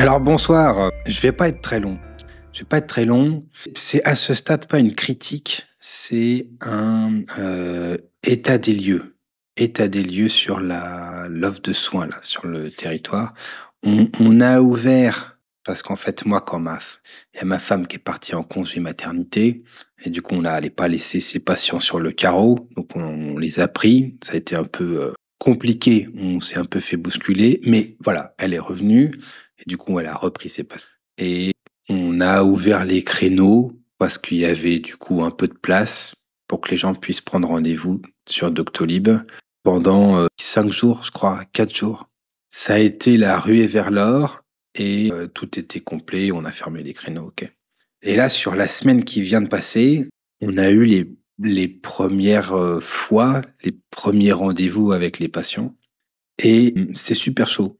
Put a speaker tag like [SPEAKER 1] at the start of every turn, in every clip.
[SPEAKER 1] Alors bonsoir, je vais pas être très long. Je vais pas être très long. C'est à ce stade pas une critique, c'est un état des lieux. État des lieux sur l'offre de soins là, sur le territoire. On a ouvert parce qu'en fait moi il y a ma femme qui est partie en congé maternité et du coup on n'allait pas laisser ses patients sur le carreau, donc on les a pris. Ça a été un peu compliqué, on s'est un peu fait bousculer, mais voilà, elle est revenue. Et du coup, elle a repris ses passes. Et on a ouvert les créneaux parce qu'il y avait du coup un peu de place pour que les gens puissent prendre rendez-vous sur Doctolib pendant 5 jours, je crois, 4 jours. Ça a été la ruée vers l'or et tout était complet. On a fermé les créneaux, ok. Et là, sur la semaine qui vient de passer, on a eu les premières fois, les premiers rendez-vous avec les patients. Et c'est super chaud.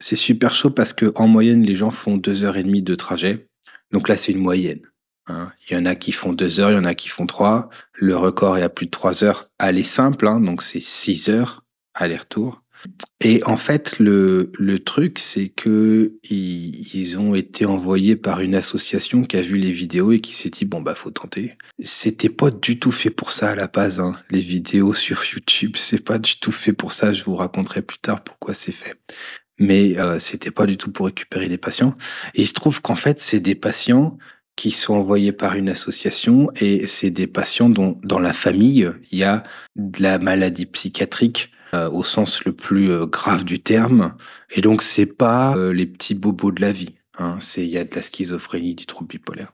[SPEAKER 1] C'est super chaud parce que en moyenne, les gens font 2h30 de trajet. Donc là, c'est une moyenne, hein. Il y en a qui font 2 heures, il y en a qui font 3. Le record est à plus de 3 heures. Aller simple, hein, donc c'est 6 heures aller-retour. Et en fait, le truc, c'est que ils ont été envoyés par une association qui a vu les vidéos et qui s'est dit, bon, bah, faut tenter. C'était pas du tout fait pour ça à la base, hein. Les vidéos sur YouTube, c'est pas du tout fait pour ça. Je vous raconterai plus tard pourquoi c'est fait. Mais c'était pas du tout pour récupérer des patients. Et il se trouve qu'en fait, c'est des patients qui sont envoyés par une association et c'est des patients dont dans la famille, il y a de la maladie psychiatrique au sens le plus grave du terme. Et donc, c'est pas les petits bobos de la vie, hein. Il y a de la schizophrénie, du trouble bipolaire.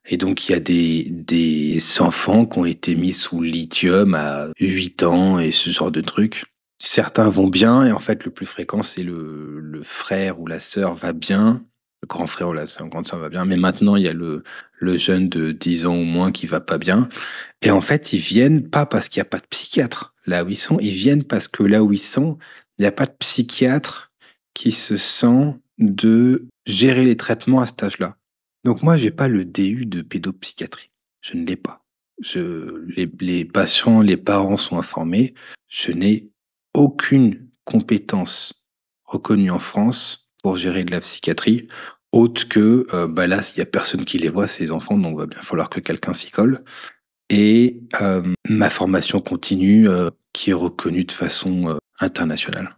[SPEAKER 1] Et donc, il y a des enfants qui ont été mis sous lithium à 8 ans et ce genre de trucs. Certains vont bien et en fait, le plus fréquent, c'est le frère ou la sœur va bien. Le grand frère ou la grande sœur va bien. Mais maintenant, il y a le jeune de 10 ans ou moins qui va pas bien. Et en fait, ils viennent pas parce qu'il n'y a pas de psychiatre là où ils sont. Ils viennent parce que là où ils sont, il n'y a pas de psychiatre qui se sent de gérer les traitements à cet âge-là. Donc moi, j'ai pas le DU de pédopsychiatrie. Je ne l'ai pas. Les patients, les parents sont informés. Je n'ai aucune compétence reconnue en France pour gérer de la psychiatrie, autre que bah là, il y a personne qui les voit, ces enfants, donc il va bien falloir que quelqu'un s'y colle. Et ma formation continue, qui est reconnue de façon internationale.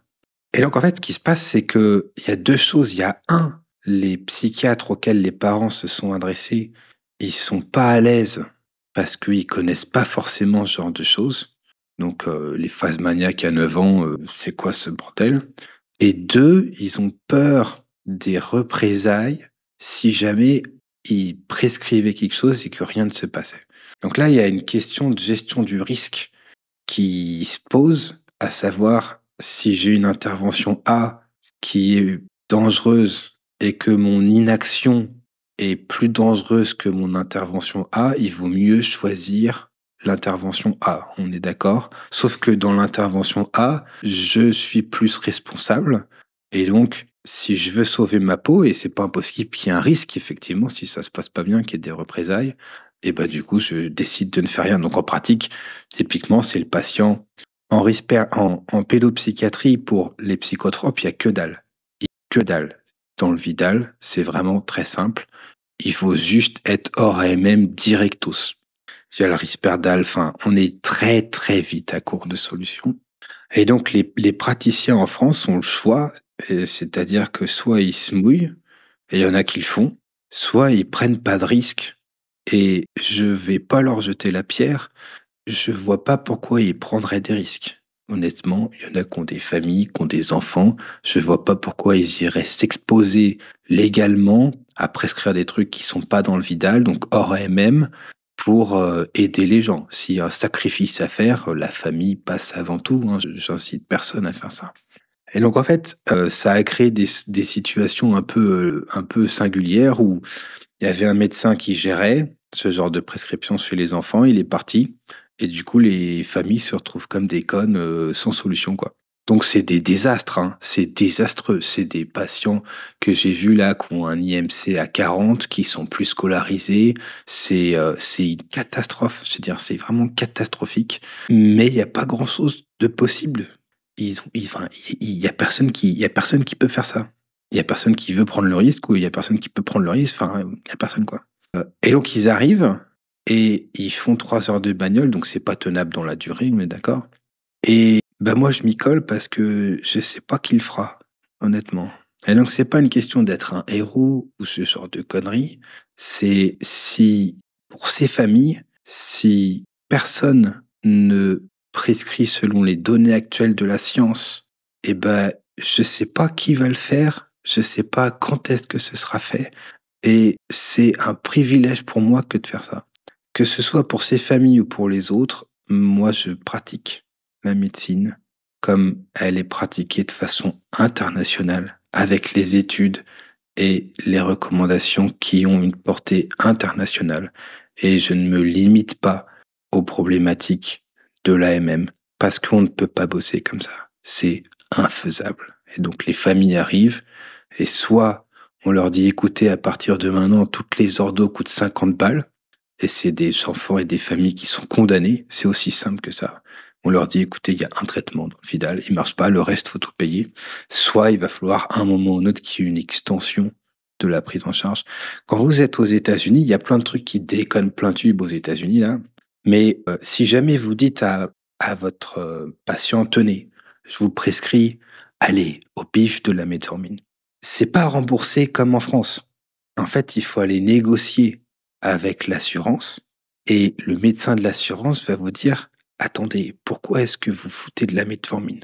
[SPEAKER 1] Et donc en fait, ce qui se passe, c'est que il y a deux choses. Il y a un, les psychiatres auxquels les parents se sont adressés, ils sont pas à l'aise parce qu'ils connaissent pas forcément ce genre de choses. Donc les phases maniaques à 9 ans, c'est quoi ce bordel? Et deux, ils ont peur des représailles si jamais ils prescrivaient quelque chose et que rien ne se passait. Donc là, il y a une question de gestion du risque qui se pose, à savoir si j'ai une intervention A qui est dangereuse et que mon inaction est plus dangereuse que mon intervention A, il vaut mieux choisir l'intervention A. On est d'accord? Sauf que dans l'intervention A, je suis plus responsable et donc si je veux sauver ma peau, et c'est pas impossible qu'il y ait un risque, effectivement, si ça se passe pas bien, qu'il y ait des représailles, et ben du coup, je décide de ne faire rien. Donc en pratique, typiquement, c'est le patient en pédopsychiatrie pour les psychotropes, il n'y a que dalle. Il y a que dalle. Dans le Vidal, c'est vraiment très simple. Il faut juste être hors AMM directos. Il y a le Risperdal, enfin, on est très très vite à court de solutions. Et donc les praticiens en France ont le choix, c'est-à-dire que soit ils se mouillent, et il y en a qui le font, soit ils prennent pas de risque. Et je vais pas leur jeter la pierre, je vois pas pourquoi ils prendraient des risques. Honnêtement, il y en a qui ont des familles, qui ont des enfants. Je vois pas pourquoi ils iraient s'exposer légalement à prescrire des trucs qui sont pas dans le Vidal, donc hors AMM, pour aider les gens. S'il y a un sacrifice à faire, la famille passe avant tout, hein. J'incite personne à faire ça. Et donc en fait, ça a créé des situations un peu singulières où il y avait un médecin qui gérait ce genre de prescription chez les enfants, il est parti, et du coup les familles se retrouvent comme des connes sans solution, quoi. Donc c'est des désastres, hein. C'est désastreux. C'est des patients que j'ai vus là qui ont un IMC à 40, qui sont plus scolarisés. C'est une catastrophe. Je veux dire, c'est vraiment catastrophique. Mais il n'y a pas grand-chose de possible. Enfin, il y a personne qui peut faire ça. Il y a personne qui veut prendre le risque ou il y a personne qui peut prendre le risque. Enfin, il y a personne, quoi. Et donc, ils arrivent et ils font 3 heures de bagnole, donc c'est pas tenable dans la durée, on est d'accord. Et ben moi, je m'y colle parce que je sais pas qui le fera, honnêtement. Et donc, c'est pas une question d'être un héros ou ce genre de conneries. C'est si, pour ces familles, si personne ne prescrit selon les données actuelles de la science, eh ben, je sais pas qui va le faire. Je sais pas quand est-ce que ce sera fait. Et c'est un privilège pour moi que de faire ça. Que ce soit pour ces familles ou pour les autres, moi je pratique la médecine comme elle est pratiquée de façon internationale, avec les études et les recommandations qui ont une portée internationale. Et je ne me limite pas aux problématiques de l'AMM, parce qu'on ne peut pas bosser comme ça. C'est infaisable. Et donc les familles arrivent, et soit on leur dit, écoutez, à partir de maintenant, toutes les ordos coûtent 50 balles, et c'est des enfants et des familles qui sont condamnés, c'est aussi simple que ça. On leur dit, écoutez, il y a un traitement dans le Vidal, il marche pas, le reste, faut tout payer. Soit il va falloir à un moment ou un autre qu'il y ait une extension de la prise en charge. Quand vous êtes aux États-Unis, il y a plein de trucs qui déconnent plein tube aux États-Unis, là. Mais si jamais vous dites à votre patient, tenez, je vous prescris, allez, au pif de la metformine. C'est pas remboursé comme en France. En fait, il faut aller négocier avec l'assurance et le médecin de l'assurance va vous dire, attendez, pourquoi est-ce que vous foutez de la metformine?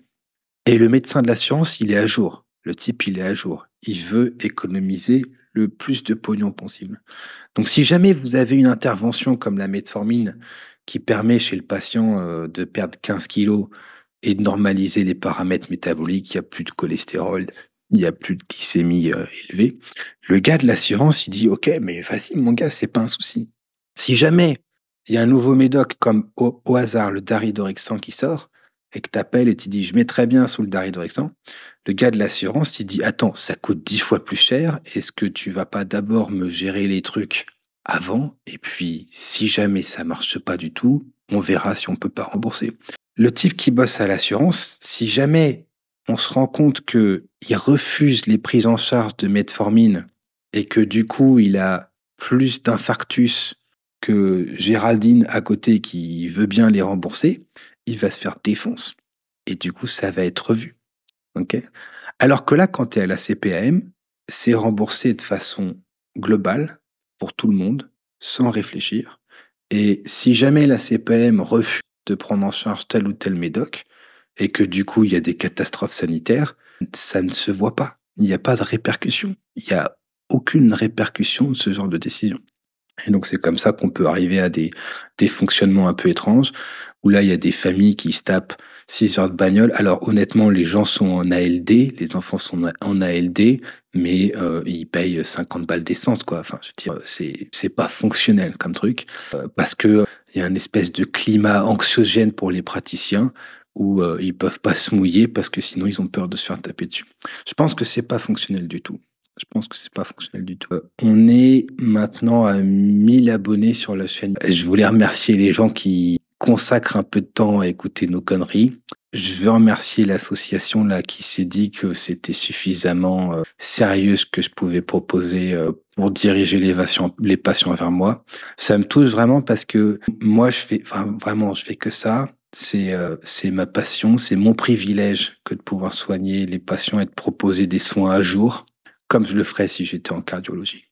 [SPEAKER 1] Et le médecin de l'assurance, il est à jour. Le type, il est à jour. Il veut économiser le plus de pognon possible. Donc, si jamais vous avez une intervention comme la metformine qui permet chez le patient de perdre 15 kilos et de normaliser les paramètres métaboliques, il n'y a plus de cholestérol, il n'y a plus de glycémie élevée, le gars de l'assurance, il dit, OK, mais vas-y, mon gars, c'est pas un souci. Si jamais il y a un nouveau médoc comme au hasard le daridorexant qui sort et que tu appelles et tu dis je mets très bien sous le daridorexant, le gars de l'assurance il dit attends, ça coûte 10 fois plus cher, est-ce que tu vas pas d'abord me gérer les trucs avant et puis si jamais ça marche pas du tout, on verra si on peut pas rembourser. Le type qui bosse à l'assurance, si jamais on se rend compte que il refuse les prises en charge de metformine et que du coup il a plus d'infarctus que Géraldine à côté qui veut bien les rembourser, il va se faire défonce. Et du coup, ça va être revu. Ok. Alors que là, quand tu es à la CPAM, c'est remboursé de façon globale pour tout le monde, sans réfléchir. Et si jamais la CPAM refuse de prendre en charge tel ou tel médoc, et que du coup, il y a des catastrophes sanitaires, ça ne se voit pas. Il n'y a pas de répercussion. Il n'y a aucune répercussion de ce genre de décision. Et donc, c'est comme ça qu'on peut arriver à des fonctionnements un peu étranges, où là, il y a des familles qui se tapent 6 heures de bagnole. Alors, honnêtement, les gens sont en ALD, les enfants sont en ALD, mais ils payent 50 balles d'essence, quoi. Enfin, je veux dire, c'est pas fonctionnel comme truc, parce que il y a une espèce de climat anxiogène pour les praticiens, où ils peuvent pas se mouiller, parce que sinon, ils ont peur de se faire taper dessus. Je pense que c'est pas fonctionnel du tout. Je pense que c'est pas fonctionnel du tout. On est maintenant à 1000 abonnés sur la chaîne. Je voulais remercier les gens qui consacrent un peu de temps à écouter nos conneries. Je veux remercier l'association là qui s'est dit que c'était suffisamment sérieux ce que je pouvais proposer pour diriger les patients vers moi. Ça me touche vraiment parce que moi je fais vraiment je fais que ça. C'est ma passion, c'est mon privilège que de pouvoir soigner les patients et de proposer des soins à jour comme je le ferais si j'étais en cardiologie.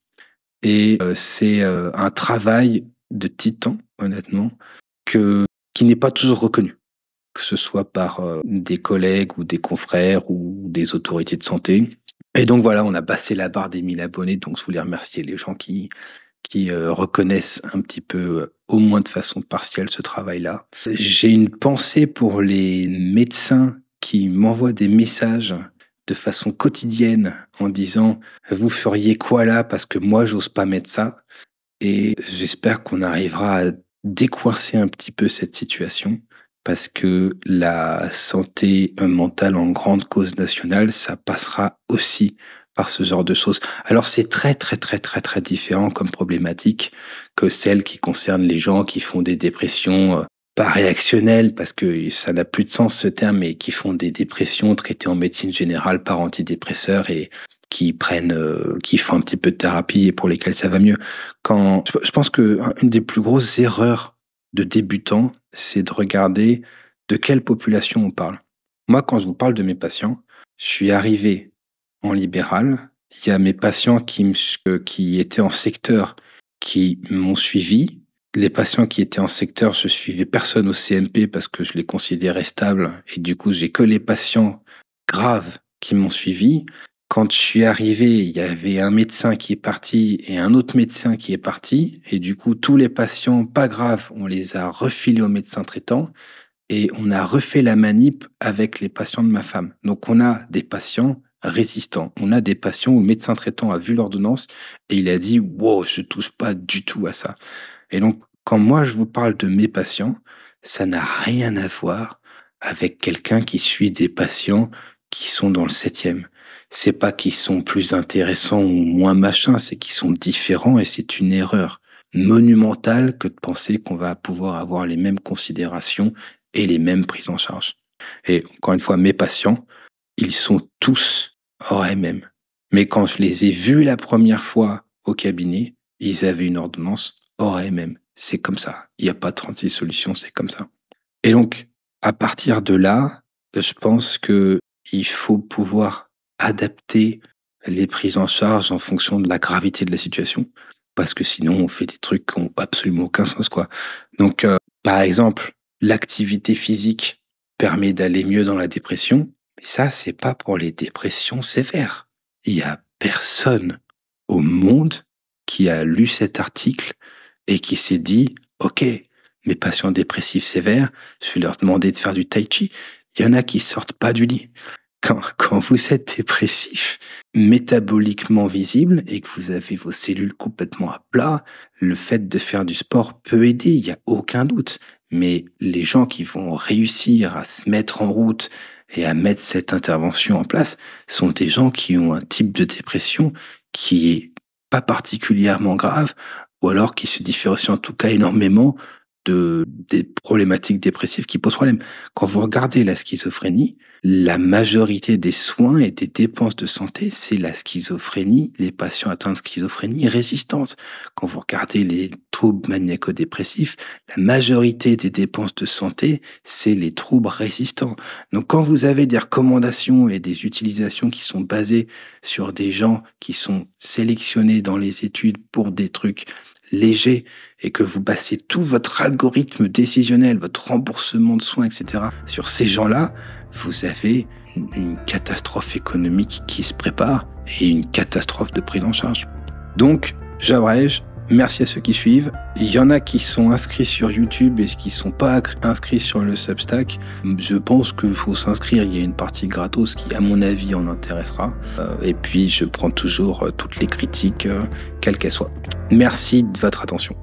[SPEAKER 1] Et c'est un travail de titan, honnêtement, qui n'est pas toujours reconnu, que ce soit par des collègues ou des confrères ou des autorités de santé. Et donc voilà, on a passé la barre des 1000 abonnés, donc je voulais remercier les gens qui reconnaissent un petit peu, au moins de façon partielle, ce travail-là. J'ai une pensée pour les médecins qui m'envoient des messages de façon quotidienne en disant vous feriez quoi là parce que moi j'ose pas mettre ça et j'espère qu'on arrivera à décoincer un petit peu cette situation parce que la santé mentale en grande cause nationale ça passera aussi par ce genre de choses. Alors c'est très très très très très différent comme problématique que celle qui concerne les gens qui font des dépressions pas réactionnelles parce que ça n'a plus de sens ce terme, mais qui font des dépressions traitées en médecine générale par antidépresseurs et qui font un petit peu de thérapie et pour lesquels ça va mieux. Je pense que une des plus grosses erreurs de débutants, c'est de regarder de quelle population on parle. Moi, quand je vous parle de mes patients, je suis arrivé en libéral. Il y a mes patients qui étaient en secteur qui m'ont suivi. Les patients qui étaient en secteur, je suivais personne au CMP parce que je les considérais stables. Et du coup, j'ai que les patients graves qui m'ont suivi. Quand je suis arrivé, il y avait un médecin qui est parti et un autre médecin qui est parti. Et du coup, tous les patients pas graves, on les a refilés au médecin traitant et on a refait la manip avec les patients de ma femme. Donc, on a des patients résistants. On a des patients où le médecin traitant a vu l'ordonnance et il a dit « Wow, je touche pas du tout à ça ». Et donc, quand moi je vous parle de mes patients, ça n'a rien à voir avec quelqu'un qui suit des patients qui sont dans le 7e. C'est pas qu'ils sont plus intéressants ou moins machin, c'est qu'ils sont différents et c'est une erreur monumentale que de penser qu'on va pouvoir avoir les mêmes considérations et les mêmes prises en charge. Et encore une fois, mes patients, ils sont tous hors MM. Mais quand je les ai vus la première fois au cabinet, ils avaient une ordonnance hors MM. C'est comme ça. Il n'y a pas 36 solutions, c'est comme ça. Et donc, à partir de là, je pense qu'il faut pouvoir adapter les prises en charge en fonction de la gravité de la situation, parce que sinon, on fait des trucs qui n'ont absolument aucun sens, quoi. Donc, par exemple, l'activité physique permet d'aller mieux dans la dépression, mais ça, c'est pas pour les dépressions sévères. Il y a personne au monde qui a lu cet article et qui s'est dit « Ok, mes patients dépressifs sévères, je vais leur demander de faire du tai chi ». Il y en a qui sortent pas du lit. Quand vous êtes dépressif, métaboliquement visible et que vous avez vos cellules complètement à plat, le fait de faire du sport peut aider, il n'y a aucun doute. Mais les gens qui vont réussir à se mettre en route et à mettre cette intervention en place sont des gens qui ont un type de dépression qui est pas particulièrement grave, ou alors qui se différencie en tout cas énormément des problématiques dépressives qui posent problème. Quand vous regardez la schizophrénie, la majorité des soins et des dépenses de santé, c'est la schizophrénie, les patients atteints de schizophrénie résistante. Quand vous regardez les troubles maniaco-dépressifs, la majorité des dépenses de santé, c'est les troubles résistants. Donc quand vous avez des recommandations et des utilisations qui sont basées sur des gens qui sont sélectionnés dans les études pour des trucs léger et que vous basez tout votre algorithme décisionnel, votre remboursement de soins, etc. sur ces gens-là, vous avez une catastrophe économique qui se prépare et une catastrophe de prise en charge. Donc, j'abrège. Merci à ceux qui suivent. Il y en a qui sont inscrits sur YouTube et qui ne sont pas inscrits sur le Substack. Je pense qu'il faut s'inscrire. Il y a une partie gratos qui, à mon avis, en intéressera. Et puis, je prends toujours toutes les critiques, quelles qu'elles soient. Merci de votre attention.